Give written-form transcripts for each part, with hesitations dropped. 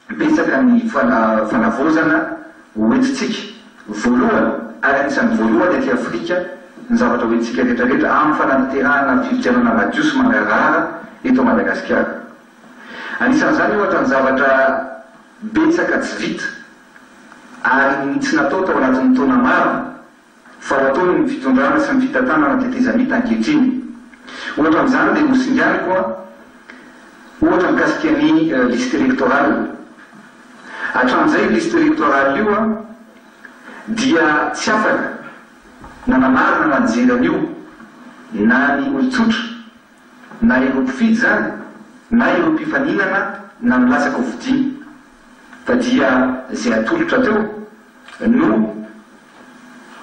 betsaka ny fanavozana hoentitsika voalohany ary anisan'ny voalohany aty Afrika ny zavatra hoentsika rehetrarehetra amin'ny fanatanterahana fifidianana madio sy mangarahara eto Madagasikara. Anisan'izany ohatra ny zavatra betsaka tsy vita ary tsy natao tao anatin'ny taona maro fa ataony ny fitondrana sy ny fitantanana tetezamita ankehitriny. Ohatra amin'izany dia nosingany koa ohatra mikasika ny liste électorale. Hatramin'izay liste électorale io dia tsy afaka nanamarina nanjeran'io na ny olon-tsotra na ireo mpifidy zany na ireo mpifaninana na milasaka vodiny fa dia zay atolotra teo no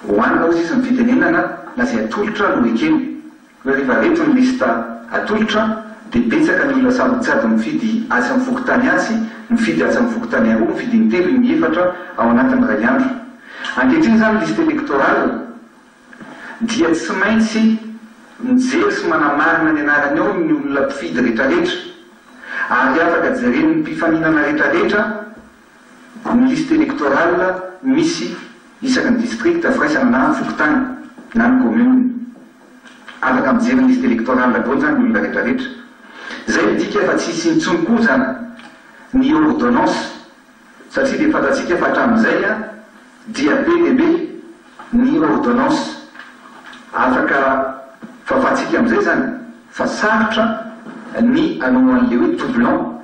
hoanina ozy izy ny fitenenana na zay atolotra no ekeny. Hoe rehefa reto ny lista atolotra dia betsaka ny olona sady mifidy asa amin'ny fokotany asy, mifidy asa amin'ny fokotany aroa, mifidy ny telo, ny efatra ao anatin'ny ray andro. Ankehitriny zany liste électorale dia tsy maintsy mijery sy manamarina ny anarany ao ny olona mpifidy rehetrarehetra ary afaka jeren'ny mpifaninana rehetrarehetra ny liste électorale misy isaky ny district firaisana na ny fokotany na ny commune. Afaka mijery ny liste électorale daholo zany ny olona rehetrarehetra. Zay midika fa tsisy intsony koa zany ny ordonnance satria dia fantatsika fa hatramin'izay dia be dia be ny ordonnance. Afaka fahafatsika amin'izay zany fa sarotra ny anoan'le hoe doublon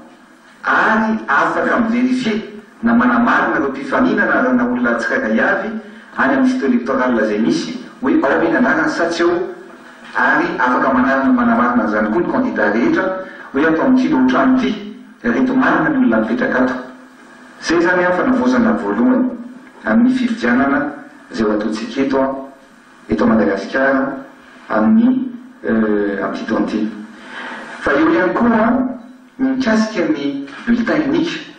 ary afaka miverifie na manamarina ireo mpifaninana na olona tsirairay avy any amin'ny liste électorale zay misy hoe ao eny anarany sa tsy eo ary afaka manamarina zany koa ny candidat rehetra hoe atao amin'ity lohatrano ity reto marina ny olona mipetraka ato. Zay zany fanavozana voalohany amin'ny fifidianana zay ho ataontsika eto Madagasikara amin'ny am'ty taona ity. Fa eo ihany koa mikasika ny bulletin unique.